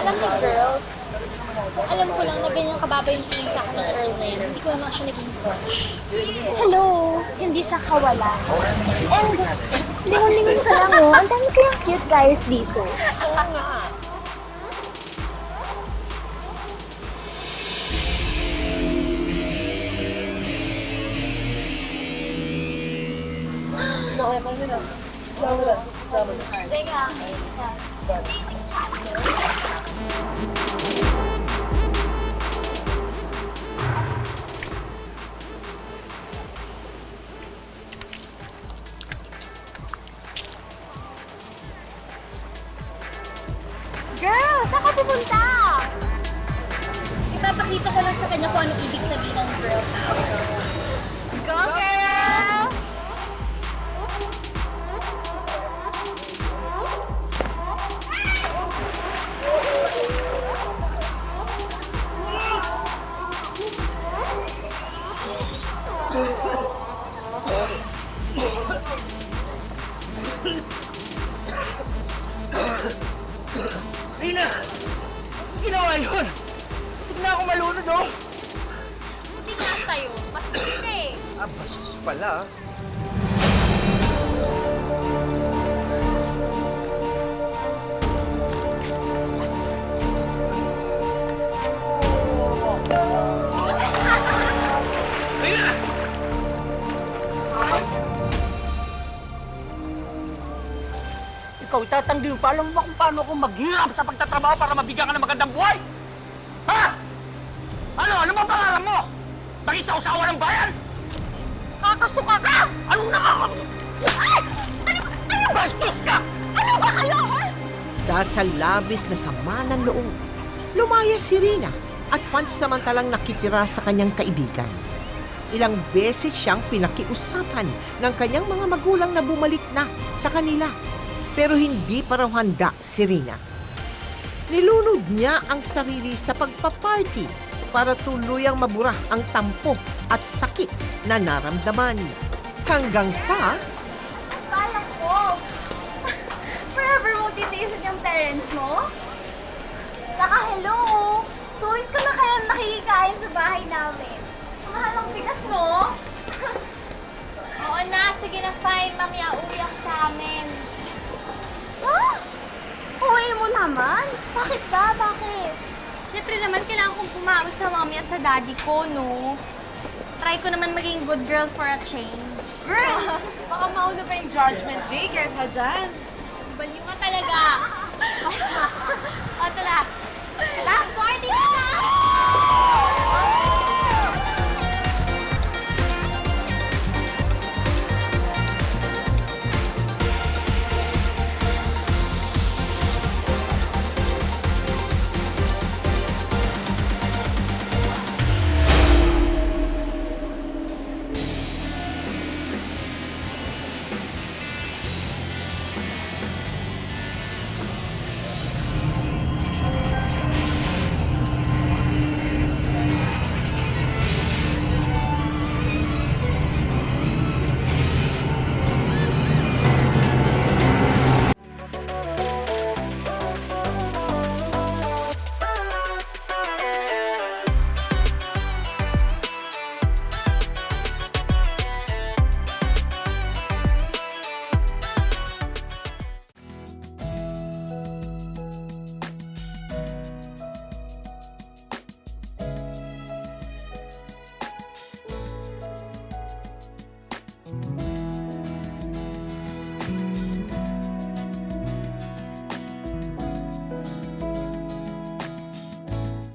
Alam niyo, girls, alam ko lang na ganyan kababa yung tingin sa akin ng girl na yan. Hindi ko naman siya naging crush. Hello, hindi siya kawalan. And, lingon-lingon ka lang, oh. Ang dami kayang cute guys dito. Oo nga. Teka. Girl, saan ka pupunta? Ipapakita ko lang sa kanya kung ano ibig sabihin ng girl power. Go, girl! Rina! Ginawa yun! Tignan ako malunod, oh! Buti nga sa'yo. Mas gusto eh. Ah, bastos pala, ah. Rina! Ikaw, itatanggi mo pa. Alam mo ba kung paano ako maghirap sa pagtatrabaho para mabigyan ka ng magandang buhay? Ha? Ano? Ano ba pangalan mo? Mag-isaw-sawa ng bayan? Kakasuka ka! Anong Ay! Ano? Bastos ka! Ano ba kayo? Dahil sa labis na sama ng loob, lumaya si Rina at pansamantalang nakitira sa kanyang kaibigan. Ilang beses siyang pinakiusapan ng kanyang mga magulang na bumalik na sa kanila. Pero hindi pa raw handa si Rina. Nilunod niya ang sarili sa pagpaparty para tuluyang mabura ang tampo at sakit na naramdaman. Hanggang sa Kala ko. Forever mo titiisin yung parents mo? Saka hello, 2 weeks ko na kaya nakikikain sa bahay namin. Ang mahal ng bigas, no? Oo na, sige na fine. Mamaya uwi ako sa amin. Ah! Uwi mo naman? Bakit ba? Bakit? Siyempre naman, kailangan kong pumawi sa mommy at sa daddy ko, no? Try ko naman maging good girl for a change. Girl! Baka mauna pa yung judgment day kaysa dyan. Baliw ka talaga. O, tara. Last party na!